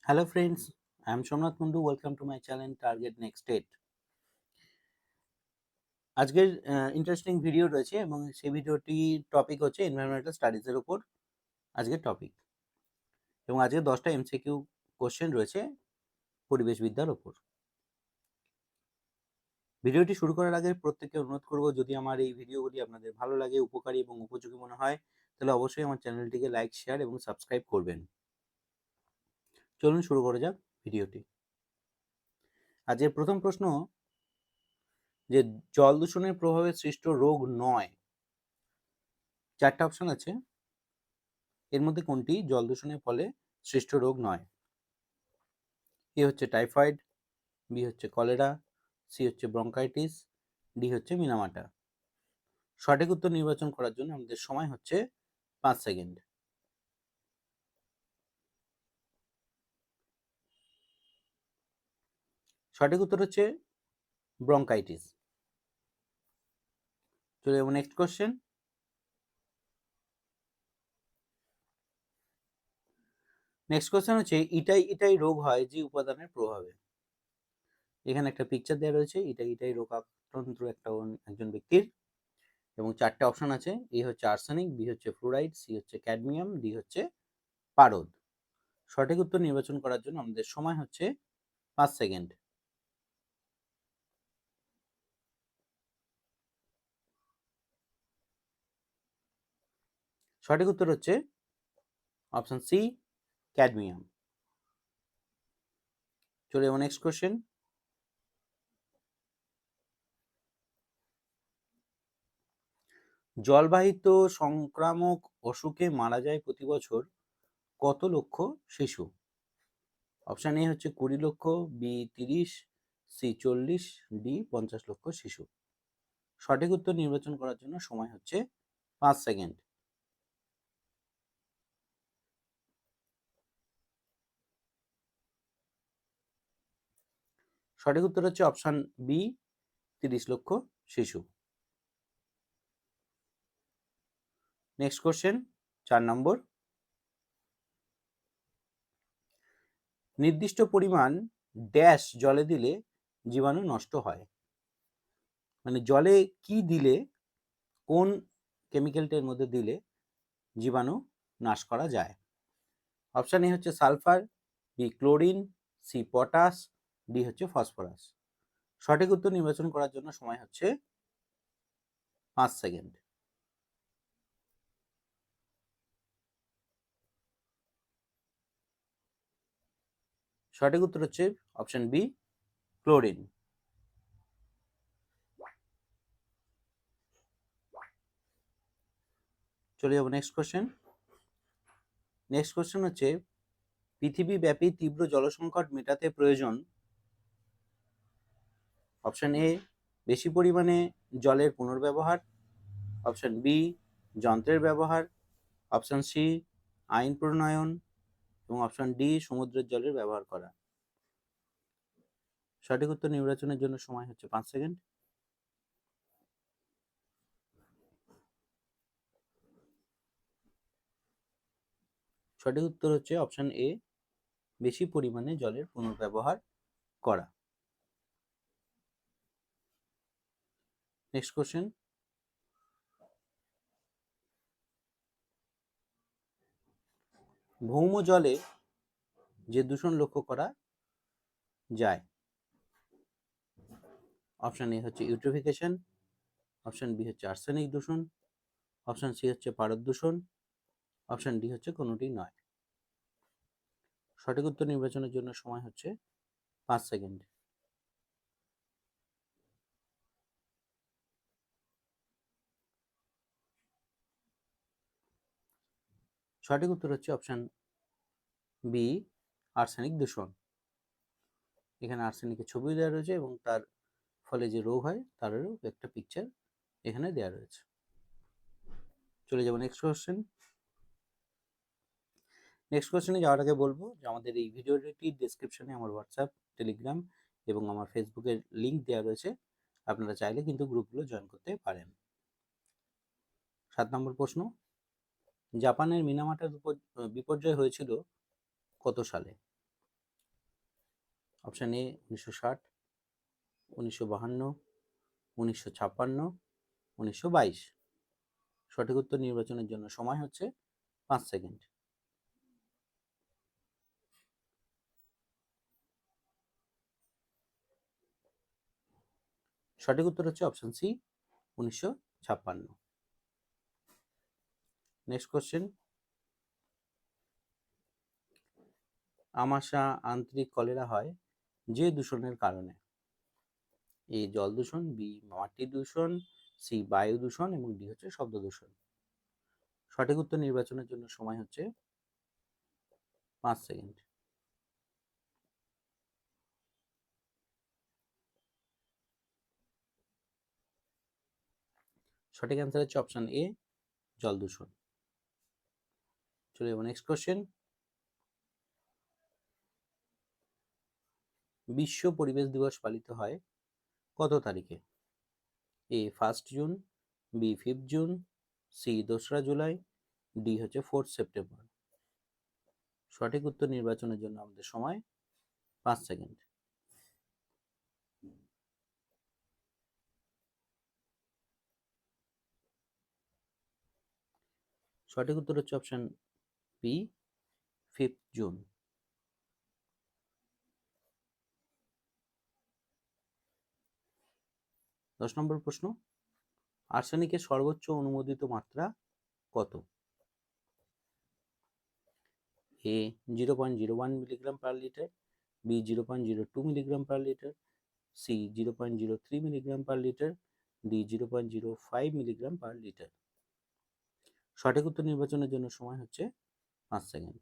Hello friends, I am Somnath Mundu. Welcome to my channel Target Next State. আজকের interesting video রয়েছে এবং সেই ভিডিওটি টপিক হচ্ছে এনভায়রনমেন্টাল স্টাডিজের উপর আজকের টপিক এবং আজকে 10টা এমসিকিউ কোশ্চেন রয়েছে পরিবেশবিদ্যার উপর। ভিডিওটি শুরু করার আগে প্রত্যেককে অনুরোধ করব, যদি আমার এই ভিডিওগুলি আপনাদের ভালো লাগে, উপকারী এবং উপযোগী মনে হয়, তাহলে অবশ্যই আমার চ্যানেলটিকে লাইক, শেয়ার এবং সাবস্ক্রাইব করবেন। চলুন শুরু করা যাক ভিডিওটি। আজকের প্রথম প্রশ্ন, যে জল দূষণের প্রভাবে সৃষ্ট রোগ নয়, চারটা অপশন আছে, এর মধ্যে কোনটি জল দূষণের ফলে সৃষ্ট রোগ নয়? এ হচ্ছে টাইফয়েড, বি হচ্ছে কলেরা, সি হচ্ছে ব্রঙ্কাইটিস, ডি হচ্ছে মিনামাটা। সঠিক উত্তর নির্বাচন করার জন্য আমাদের সময় হচ্ছে 5 সেকেন্ড। সঠিক উত্তর হচ্ছে ব্রঙ্কাইটিস। চলে যাবো নেক্সট কোশ্চেন। নেক্সট কোশ্চেন হচ্ছে ইটাই ইটাই রোগ হয় যে উপাদানের প্রভাবে। এখানে একটা পিকচার দেওয়া রয়েছে ইটাই ইটাই রোগ আক্রান্ত একজন ব্যক্তির এবং চারটে অপশন আছে। এ হচ্ছে আর্সেনিক, বি হচ্ছে ফ্লোরাইড, সি হচ্ছে ক্যাডমিয়াম, ডি হচ্ছে পারদ। সঠিক উত্তর নির্বাচন করার জন্য আমাদের সময় হচ্ছে 5 সেকেন্ড। সঠিক উত্তর হচ্ছে অপশন সি, ক্যাডমিয়াম। চলে যাবো নেক্সট কোশ্চেন। জলবাহিত সংক্রামক অসুখে মারা যায় প্রতি বছর কত লক্ষ শিশু? অপশন এ হচ্ছে 20 লক্ষ, বি 30, সি 40, ডি 50 লক্ষ শিশু। সঠিক উত্তর নির্বাচন করার জন্য সময় হচ্ছে 5 সেকেন্ড। সঠিক উত্তর হচ্ছে অপশন বি, 30 লক্ষ শিশু। নেক্সট কোশ্চেন 4 নম্বর। নির্দিষ্ট পরিমাণ ড্যাশ জলে দিলে জীবাণু নষ্ট হয়। মানে জলে কি দিলে, কোন কেমিক্যালটার মধ্যে দিলে জীবাণু নাশ করা যায়? অপশন এ হচ্ছে sulphur, B chlorine, C potash, D হচ্ছে ফসফরাস। সঠিক উত্তর নির্বাচন করার জন্য সময় হচ্ছে 5 সেকেন্ড। সঠিক উত্তর হচ্ছে অপশন বি, ক্লোরিন। চলে যাবো নেক্সট কোশ্চেন। নেক্সট কোশ্চেন হচ্ছে পৃথিবীব্যাপী তীব্র জলসংকট মেটাতে প্রয়োজন। অপশন এ বেশি পরিমাণে জলের পুনর্ব্যবহার, অপশন বি যন্ত্রের ব্যবহার, অপশন সি আইন প্রণয়ন এবং অপশন ডি সমুদ্রের জলের ব্যবহার করা। সঠিক উত্তর নির্বাচনের জন্য সময় হচ্ছে 5 সেকেন্ড। সঠিক উত্তর হচ্ছে অপশন এ, বেশি পরিমাণে জলের পুনর্ব্যবহার করা। Next question. ভৌম জলে যে দূষণ লক্ষ্য করা যায়। অপশন এ হচ্ছে ইউট্রোফিকেশন, অপশন বি হচ্ছে আর্সেনিক দূষণ, অপশন সি হচ্ছে পারদ দূষণ, অপশন ডি হচ্ছে কোনোটি নয়। সঠিক উত্তর নির্বাচনের জন্য সময় হচ্ছে 5 সেকেন্ড। সঠিক উত্তর হচ্ছে অপশন বি, আর্সেনিক দূষণ। এখানে আর্সেনিকের ছবি দেওয়া রয়েছে এবং তার ফলে যে রোগ হয় তারও একটা পিকচার এখানে দেওয়া রয়েছে। চলে যাবো নেক্সট কোশ্চেন। নেক্সট কোশ্চেনে যাওয়ার আগে বলবো যে আমাদের এই ভিডিওটির ডেসক্রিপশনে আমার হোয়াটসঅ্যাপ, টেলিগ্রাম এবং আমার ফেসবুকের লিঙ্ক দেওয়া রয়েছে। আপনারা চাইলে কিন্তু গ্রুপগুলো জয়েন করতে পারেন। 7 নম্বর প্রশ্ন, জাপানের মিনামাটার বিপর্যয় হয়েছিল কত সালে? Option A 1960, 1952, 1956, 1922। সঠিক উত্তর নির্বাচনের জন্য সময় হচ্ছে 5 সেকেন্ড। সঠিক উত্তর হচ্ছে অপশন সি 1956। নেক্সট কোশ্চেন, আমাশা আন্তরিক কলেরা হয় যে দূষণের কারণে? এ জল দূষণ, বি মাটি দূষণ, সি বায়ু দূষণ এবং ডি হচ্ছে শব্দ দূষণ। সঠিক উত্তর নির্বাচনের জন্য সময় হচ্ছে 5 সেকেন্ড। সঠিক অ্যান্সার হচ্ছে অপশন এ জল দূষণ। চলে যাবো নেক্সট কোশ্চেন, বিশ্ব পরিবেশ দিবস পালিত হয় কত তারিখে? A 1 June, B 5 June, C 2রা জুলাই, ডি হচ্ছে 4 সেপ্টেম্বর। সঠিক উত্তর নির্বাচনের জন্য আমাদের সময় 5 সেকেন্ড। সঠিক উত্তর হচ্ছে অপশন বি 5 জুন। 10 নম্বর প্রশ্ন, আর্সেনিকের সর্বোচ্চ অনুমোদিত মাত্রা কত? A 0.01 milligram per litre, B 0.02 milligram per litre, C 0.03 milligram per litre, D 0.05 milligram per litre. সঠিক উত্তর নির্বাচনের জন্য সময় হচ্ছে 5 সেকেন্ড।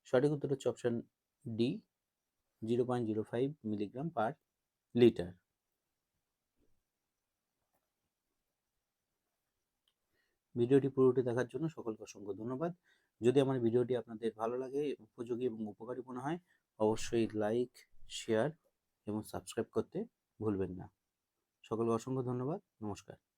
সঠিক উত্তর হচ্ছে option D 0.05 milligram per litre. ভিডিওটি পুরোটি দেখার জন্য সকলকে অসংখ্য ধন্যবাদ। যদি আমার ভিডিওটি আপনাদের ভালো লাগে, উপযোগী এবং উপকারী মনে হয়, অবশ্যই লাইক, শেয়ার এবং সাবস্ক্রাইব করতে ভুলবেন না। সকলকে অসংখ্য ধন্যবাদ। নমস্কার।